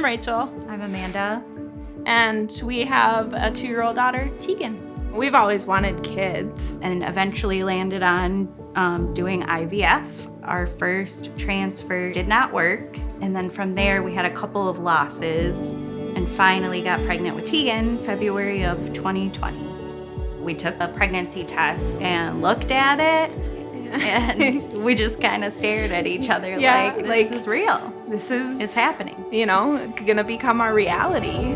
Rachel. I'm Amanda. And we have a 2-year-old daughter, Teagan. We've always wanted kids. And eventually landed on doing IVF. Our first transfer did not work. And then from there, we had a couple of losses and finally got pregnant with Teagan February of 2020. We took a pregnancy test and looked at it. And we just kind of stared at each other like, this is real. It's happening. Gonna become our reality.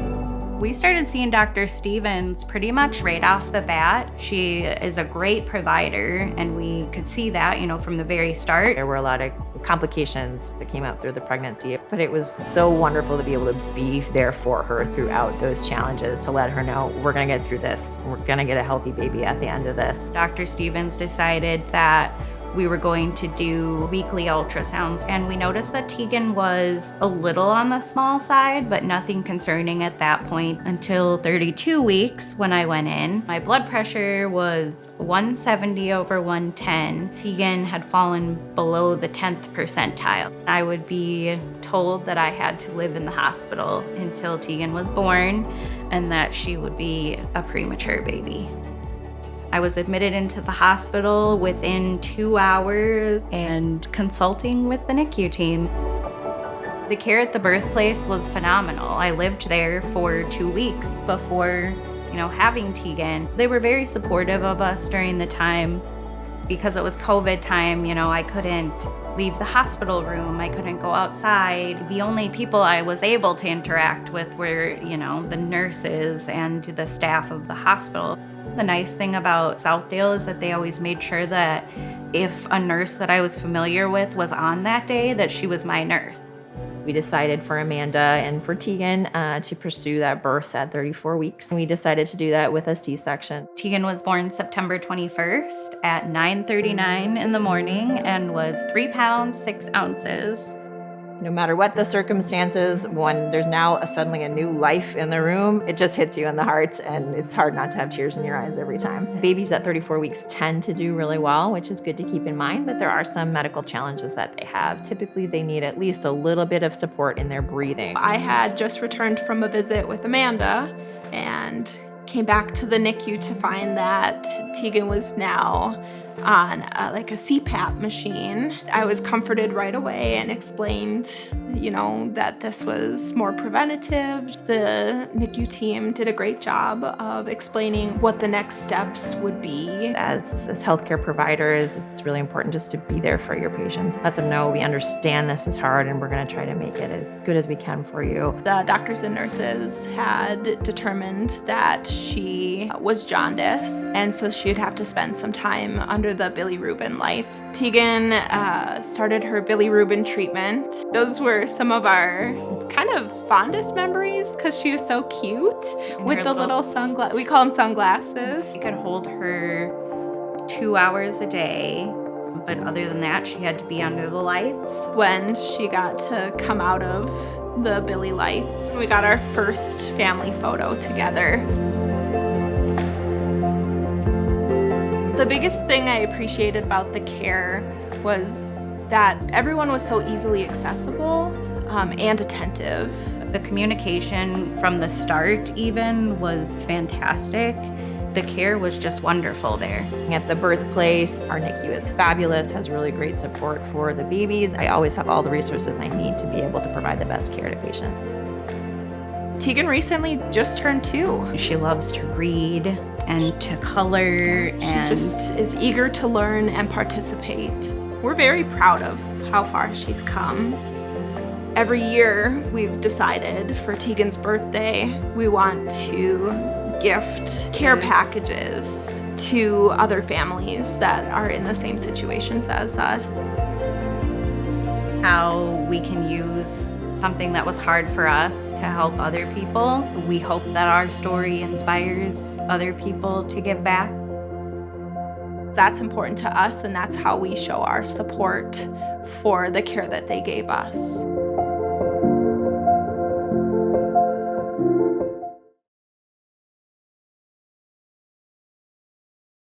We started seeing Dr. Stevens pretty much right off the bat. She is a great provider, and we could see that, from the very start. There were a lot of complications that came out through the pregnancy, but it was so wonderful to be able to be there for her throughout those challenges, to let her know we're gonna get through this. We're gonna get a healthy baby at the end of this. Dr. Stevens decided that we were going to do weekly ultrasounds, and we noticed that Teagan was a little on the small side, but nothing concerning at that point until 32 weeks when I went in. My blood pressure was 170/110. Teagan had fallen below the 10th percentile. I would be told that I had to live in the hospital until Teagan was born and that she would be a premature baby. I was admitted into the hospital within 2 hours and consulting with the NICU team. The care at the Birthplace was phenomenal. I lived there for 2 weeks before, having Teagan. They were very supportive of us during the time. Because it was COVID time, I couldn't leave the hospital room. I couldn't go outside. The only people I was able to interact with were, the nurses and the staff of the hospital. The nice thing about Southdale is that they always made sure that if a nurse that I was familiar with was on that day, that she was my nurse. We decided for Amanda and for Teagan to pursue that birth at 34 weeks. And we decided to do that with a C-section. Teagan was born September 21st at 9:39 in the morning and was 3 pounds, 6 ounces. No matter what the circumstances, when there's now suddenly a new life in the room, it just hits you in the heart, and it's hard not to have tears in your eyes every time. Babies at 34 weeks tend to do really well, which is good to keep in mind, but there are some medical challenges that they have. Typically, they need at least a little bit of support in their breathing. I had just returned from a visit with Amanda and came back to the NICU to find that Teagan was now on a CPAP machine. I was comforted right away and explained, that this was more preventative. The NICU team did a great job of explaining what the next steps would be. As healthcare providers, it's really important just to be there for your patients. Let them know we understand this is hard and we're going to try to make it as good as we can for you. The doctors and nurses had determined that she was Jaundice, and so she'd have to spend some time under the bilirubin lights. Teagan started her bilirubin treatment. Those were some of our kind of fondest memories because she was so cute with the little sunglasses. We call them sunglasses. You could hold her 2 hours a day, but other than that, she had to be under the lights. When she got to come out of the Billy lights, we got our first family photo together. The biggest thing I appreciated about the care was that everyone was so easily accessible and attentive. The communication from the start even was fantastic. The care was just wonderful there. At the Birthplace, our NICU is fabulous, has really great support for the babies. I always have all the resources I need to be able to provide the best care to patients. Teagan recently just turned 2. She loves to read and to color, and she just is eager to learn and participate. We're very proud of how far she's come. Every year we've decided for Teagan's birthday, we want to gift care packages to other families that are in the same situations as us. How we can use something that was hard for us to help other people. We hope that our story inspires other people to give back. That's important to us, and that's how we show our support for the care that they gave us.